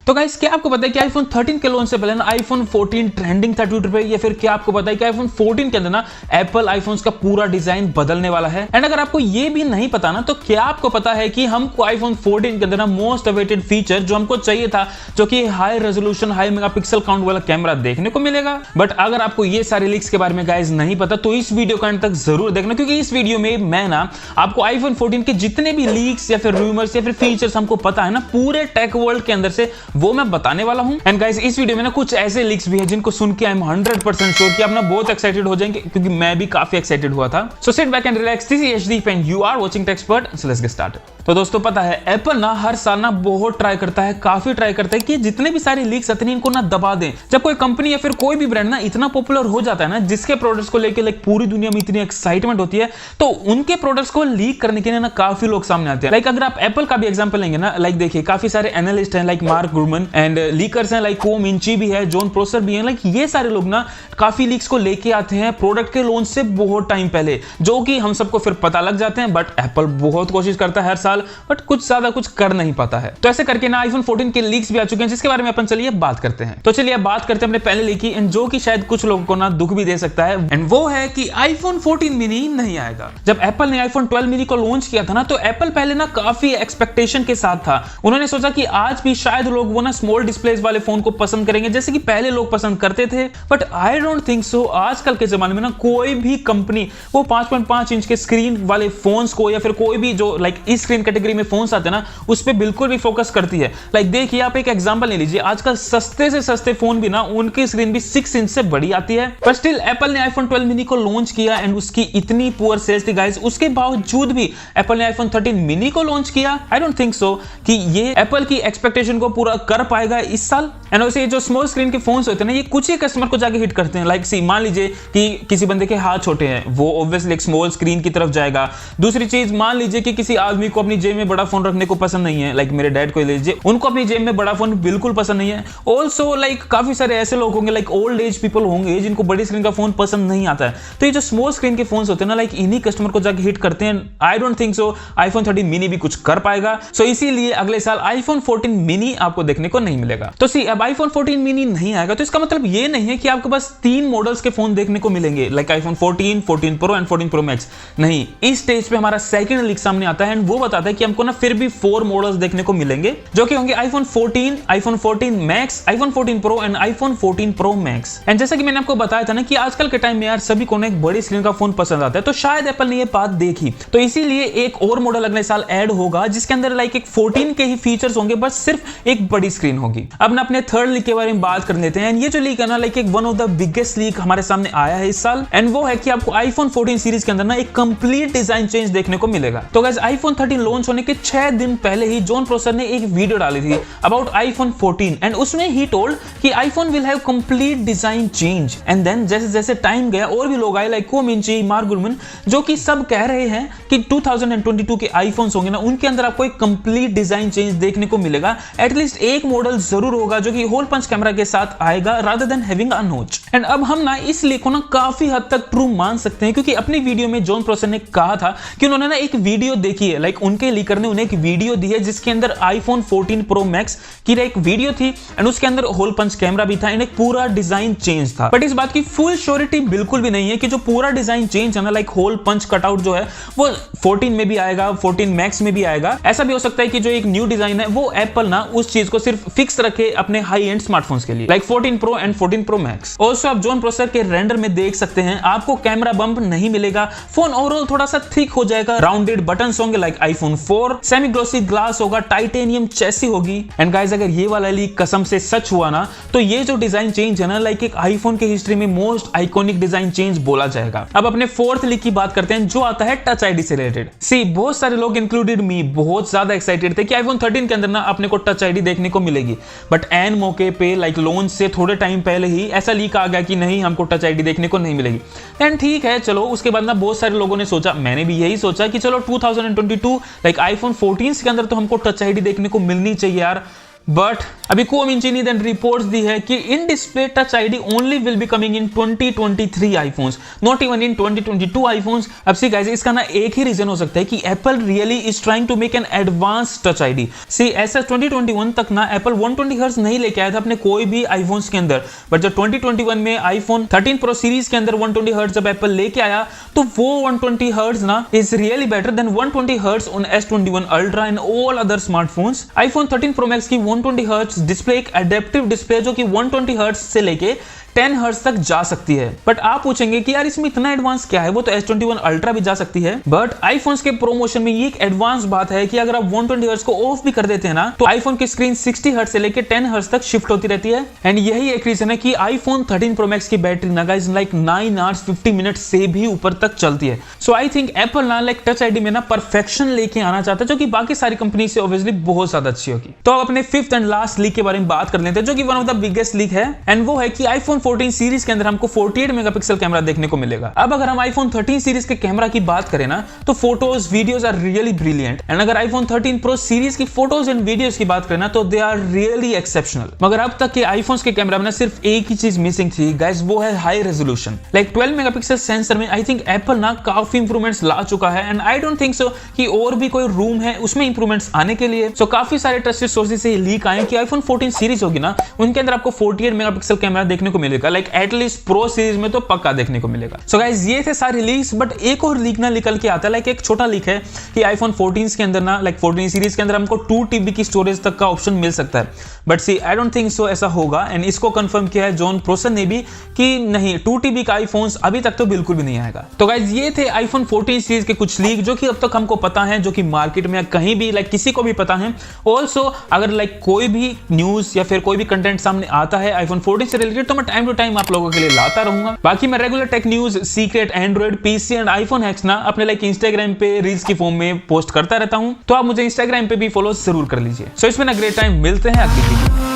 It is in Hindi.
तो गाइस, क्या आपको पता है कि आईफोन 13 के लॉन्च से पहले ना आईफोन 14 ट्रेंडिंग था ट्विटर पे, या फिर क्या आपको पता है कि आईफोन 14 के अंदर ना एप्पल आईफोन्स का पूरा डिजाइन बदलने वाला है। एंड अगर आपको ये भी नहीं पता ना, तो क्या आपको पता है कि हमको आईफोन 14 के अंदर ना मोस्ट अवेटेड फीचर जो हमको चाहिए था, जो कि high resolution high megapixel count वाला कैमरा देखने को मिलेगा। बट अगर आपको ये सारे लीक्स के बारे में गाइस नहीं पता, तो इस वीडियो को अंत तक जरूर देखना, क्योंकि इस वीडियो में मैं ना आपको आईफोन 14 के जितने भी लीक्स या फिर रूमर्स या फिर फीचर्स हमको पता है ना पूरे टेक वर्ल्ड के अंदर से, वो मैं बताने वाला हूं। एंड गाइस, इस वीडियो में ना कुछ ऐसे लीक्स भी हैं जिनको सुन के आई एम 100% श्योर कि आप ना बहुत एक्साइटेड हो जाएंगे, क्योंकि मैं भी काफी एक्साइटेड हुआ था। So sit back and relax, this is एचदीप and you are watching Techspert. So let's get started. तो दोस्तों, पता है एप्पल ना हर साल ना बहुत ट्राई करता है, काफी ट्राई करता है कि जितने भी सारे लीक्स आते हैं इनको ना दबा दें। जब कोई कंपनी या फिर कोई भी ब्रांड ना इतना पॉपुलर हो जाता है ना, जिसके प्रोडक्ट्स को लेकर लाइक पूरी दुनिया में इतनी एक्साइटमेंट होती है, तो उनके प्रोडक्ट्स को लीक करने के लिए ना काफी लोग सामने आते हैं। लाइक अगर आप एप्पल का भी एग्जांपल लेंगे ना, लाइक देखिए काफी सारे एनालिस्ट हैं, like mark Gurman, and liquors हैं लाइक को मिंची भी है, जॉन प्रोसर भी है। लाइक ये सारे लोग ना काफी लीक्स को लेके आते हैं प्रोडक्ट के लॉन्च से बहुत टाइम पहले, जो कि हम सबको फिर पता लग जाते हैं। बट एप्पल बहुत कोशिश करता है हर साल, बट कुछ ज्यादा कुछ कर नहीं पाता है। तो ऐसे करके ना आईफोन 14 के लीक्स भी आ चुके हैं, जिसके बारे में अपन चलिए बात करते हैं। तो चलिए बात करते हैं अपने पहले लीक की, एंड जो कि शायद कुछ लोगों को ना दुख भी दे सकता है, एंड वो है कि आईफोन 14 मिनी नहीं आएगा। जब एप्पल ने आईफोन 12 मिनी को लॉन्च किया था ना, तो एप्पल पहले ना काफी एक्सपेक्टेशन के साथ था। उन्होंने सोचा कि आज भी शायद लोग वो ना स्मॉल डिस्प्लेस वाले फोन को पसंद करेंगे, जैसे कि पहले लोग पसंद करते थे। बट आई डोंट थिंक सो। आजकल के जमाने में ना कोई भी कंपनी वो 5.5 इंच के स्क्रीन वाले फोन्स को, या फिर कोई भी जो लाइक इस स्क्रीन कैटेगरी में फोन्स आते हैं ना, उस पे बिल्कुल भी फोकस करती है। लाइक देखिए, आप एक एग्जांपल ले लीजिए, आजकल सस्ते से सस्ते फोन भी ना उनकी स्क्रीन भी 6 इंच से बड़ी आती है। पर स्टिल एप्पल ने आईफोन 12 मिनी को लॉन्च किया, एंड उसकी इतनी पुअर सेल्स थी गाइस, उसके बावजूद भी एप्पल ने आईफोन 13 मिनी को लॉन्च किया। आई डोंट थिंक सो कि ये एप्पल की एक्सपेक्टेशन को पूरा कर पाएगा इस साल। एंड वैसे जो स्मॉल स्क्रीन के फोन्स होते हैं ना, ये कुछ ही कस्टमर को जाके हिट करते हैं। लाइक सी मान लीजिए कि किसी बंदे के हाथ छोटे हैं, वो ऑब्वियसली एक स्मॉल स्क्रीन की तरफ जाएगा। दूसरी चीज, मान लीजिए कि किसी आदमी को अपनी जेब में बड़ा फोन रखने को पसंद नहीं है, लाइक मेरे डैड को लीजिए, उनको अपनी जेब में बड़ा फोन बिल्कुल पसंद नहीं है। ऑल्सो लाइक काफी सारे ऐसे लोग होंगे, लाइक ओल्ड एज पीपल होंगे, जिनको बड़ी स्क्रीन का फोन पसंद नहीं आता है। तो ये जो स्मॉल स्क्रीन के फोन्स होते हैं ना, लाइक इन्हीं कस्टमर को जाके हिट करते हैं। आई don't think so iPhone 13 mini भी कुछ कर पाएगा। सो इसीलिए अगले साल आईफोन 14 मिनी आपको देखने को नहीं मिलेगा। तो सी, अब आईफोन 14 मिनी नहीं आएगा, तो इसका मतलब ये नहीं है कि आपके पास 3 मॉडल्स के फोन देखने को मिलेंगे, like iPhone 14, 14 pro and 14 pro max. नहीं, इस स्टेज पे हमारा सेकंड लीक सामने आता है, एंड वो बताता है कि हमको ना फिर भी 4 मॉडल्स देखने को मिलेंगे, जो कि होंगे iPhone 14, iPhone 14 max, iPhone 14 pro and iPhone 14 pro max. And जैसा कि मैंने आपको बताया था ना कि आजकल के टाइम में यार सभी को ना एक बड़ी स्क्रीन का फोन पसंद आता है, तो शायद एप्पल ने ये बात देखी, तो इसीलिए एक और मॉडल अगले साल ऐड होगा, जिसके अंदर लाइक एक 14 के ही फीचर्स होंगे, बस सिर्फ एक बड़ी स्क्रीन होगी। अब ना अपने थर्ड लीक के बारे में बात कर लेते हैं। ये जो लीक है ना, लाइक एक one of the biggest leak हमारे सामने आया है इस साल, एंड वो है कि आपको आईफोन 14 सीरीज के अंदर ना एक कंप्लीट डिजाइन चेंज देखने को मिलेगा। तो गाइस, आईफोन 13 लॉन्च होने के 6 दिन पहले ही जॉन प्रोसर ने एक वीडियो डाली थी अबाउट आईफोन 14, एंड उसमें ही टोल्ड कि iPhone will have complete design change. And then जैसे जैसे टाइम गया और भी लोग आए, लाइक को मिंची, मार्क गुरमन, जो कि सब कह रहे हैं कि 2022 के आईफोन्स होंगे ना, उनके अंदर आपको एक कंप्लीट डिजाइन चेंज देखने को मिलेगा। एटलीस्ट एक मॉडल जरूर होगा जो कि होल पंच कैमरा के साथ आएगा, रादर देन हैविंग अ नोच। एंड अब हम ना इस लीक को ना काफी हद तक ट्रू मान सकते हैं, क्योंकि अपनी वीडियो में जॉन प्रोसर ने कहा था कि उन्होंने ना एक वीडियो देखी है, लाइक उनके लीकर ने उन्हें एक वीडियो दी है, जिसके अंदर आईफोन 14 प्रो मैक्स की एक वीडियो थी, एंड उसके अंदर होल पंच कैमरा भी था, एंड एक पूरा डिजाइन चेंज था। बट इस बात की फुल श्योरिटी बिल्कुल भी नहीं है कि जो पूरा डिजाइन चेंज है ना, लाइक होल पंच कटआउट जो है वो 14 में भी आएगा, 14 मैक्स में भी आएगा। ऐसा भी हो सकता है कि जो एक न्यू डिजाइन है वो एप्पल ना उस चीज को सिर्फ फिक्स रखे अपने हाई एंड स्मार्टफोन्स के लिए, like 14 pro and 14 pro max. Also आप जॉन प्रोसर के रेंडर में देख सकते हैं, आपको कैमरा बम्प नहीं मिलेगा, फोन ओवरऑल थोड़ा सा थिक हो जाएगा, राउंडेड बटन्स होंगे like iPhone 4, semi glossy glass होगा, टाइटेनियम चेसी होगी। एंड गाइस, अगर ये वाला लीक कसम से सच हुआ ना, तो ये जो डिजाइन चेंज है ना, लाइक एक आईफोन की हिस्ट्री में मोस्ट आइकॉनिक डिजाइन चेंज बोला जाएगा। अब अपने फोर्थ लीक की बात करते हैं, जो आता है टच आईडी से रिलेटेड। सी, बहुत सारे लोग इंक्लूडेड मी बहुत ज्यादा एक्साइटेड थे कि आईफोन 13 के अंदर ना अपने को टच आईडी देखने को मिलेगी, बट एन मौके पे लाइक लॉन्च से थोड़े टाइम पहले ही ऐसा लीक आ गया कि नहीं, हमको टच आईडी देखने को नहीं मिलेगी। एंड ठीक है, चलो उसके बाद ना बहुत सारे लोगों ने सोचा, मैंने भी यही सोचा कि चलो 2022 लाइक आईफोन 14 के अंदर तो हमको टच आईडी देखने को मिलनी चाहिए यार। बट अभी कोमिंची ने देन रिपोर्ट्स दी है कि in display touch ID only will be coming in 2023 iPhones, not even in 2022 iPhones. अब सी गाइस, इसका ना एक ही रीजन हो सकता है कि Apple really is trying to make an advance touch ID. सी ऐसा 2021 तक ना एप्पल 120 हर्ट्ज नहीं लेके आया था अपने कोई भी आईफोन्स के अंदर, बट जब 2021 में आईफोन 13 प्रो सीरीज के अंदर 120 हर्ट्ज जब एप्पल लेके आया, तो वो 120 हर्ट्ज ना is really better than 120 hertz on S21 ultra and all other smartphones. IPhone 13 pro max की 120 हर्ट्ज डिस्प्ले एक एडेप्टिव डिस्प्ले जो कि 120 हर्ट्ज से लेके 10 हर्ट्ज तक जा सकती है। बट आप पूछेंगे कि यार इसमें इतना एडवांस क्या है, वो तो S21 अल्ट्रा भी जा सकती है। बट आईफोन्स के प्रमोशन में ये एक एडवांस बात है कि अगर आप 120 हर्ट्ज को ऑफ भी कर देते हैं ना, तो आईफोन की स्क्रीन 60 हर्ट्ज से लेके 10 हर्ट्ज तक शिफ्ट होती रहती है। एंड यही एक रीजन है कि आईफोन 13 प्रो मैक्स की बैटरी ना गाइस लाइक 9 आवर्स 50 मिनट से भी ऊपर तक चलती है। सो आई थिंक एप्पल ना लाइक टच आईडी में ना परफेक्शन लेके आना चाहता है, जो कि बाकी सारी कंपनी से ऑब्वियसली बहुत ज्यादा अच्छी होगी। तो अब अपने फिफ्थ एंड लास्ट लीक के बारे में बात कर लेते हैं, जो कि one of the biggest leak है, एंड वो है कि आईफोन 14 सीरीज के अंदर हमको 48 मेगापिक्सल कैमरा देखने को मिलेगा। अब अगर हम आईफोन 13 सीरीज के कैमरा की बात करें ना, तो photos videos are really brilliant. And अगर आईफोन 13 प्रो सीरीज की फोटोज एंड वीडियोस की बात करें ना, तो दे आर रियली एक्सेप्शनल। मगर अब तक के आईफोन्स के कैमरा में ना सिर्फ एक ही चीज मिसिंग थी गाइस, वो है high resolution. Like 12 megapixel sensor में आई थिंक एप्पल ना काफी इंप्रूवमेंट्स ला चुका है, एंड आई डोंट थिंक सो कि और भी कोई रूम है उसमें इंप्रूवमेंट्स आने के लिए। सो काफी सारे ट्रस्टेड सोर्सेज से लीक आए कि आईफोन 14 सीरीज होगी ना, उनके अंदर आपको 48 मेगापिक्सल कैमरा देखने को मिलेगा। लाइक एटलीस्ट प्रो सीरीज में तो पक्का देखने को मिलेगा। सो गाइस, ये थे सारे लीक्स, बट एक और लीक ना निकल के आता है। लाइक एक छोटा लीक है कि आईफोन 14 के अंदर ना, लाइक 14 सीरीज के अंदर हमको 2 TB की स्टोरेज तक का ऑप्शन मिल सकता है। But see I don't think so ऐसा होगा, एंड इसको कंफर्म किया है जॉन प्रोसन ने भी कि नहीं, 2 TB का आईफोन्स अभी तक तो बिल्कुल भी नहीं आएगा। तो गाइस, ये थे आईफोन 14 सीरीज के कुछ लीक जो कि अब तक हमको पता है, जो कि मार्केट में कहीं भी लाइक किसी को भी पता है। ऑल्सो अगर लाइक कोई भी न्यूज या फिर कोई भी कंटेंट सामने आता है आईफोन 14 से रिलेटेड, तो मैं टाइम टू टाइम आप लोगों के लिए लाता रहूंगा। बाकी मैं regular tech news, secret Android, PC and iPhone hacks ना अपने लाइक इंस्टाग्राम पे रील्स की फॉर्म में पोस्ट करता रहता हूं, तो आप मुझे इंस्टाग्राम पे भी फॉलो जरूर कर लीजिए। सो इसमें ना ग्रेट टाइम, मिलते हैं अगली वीडियो में।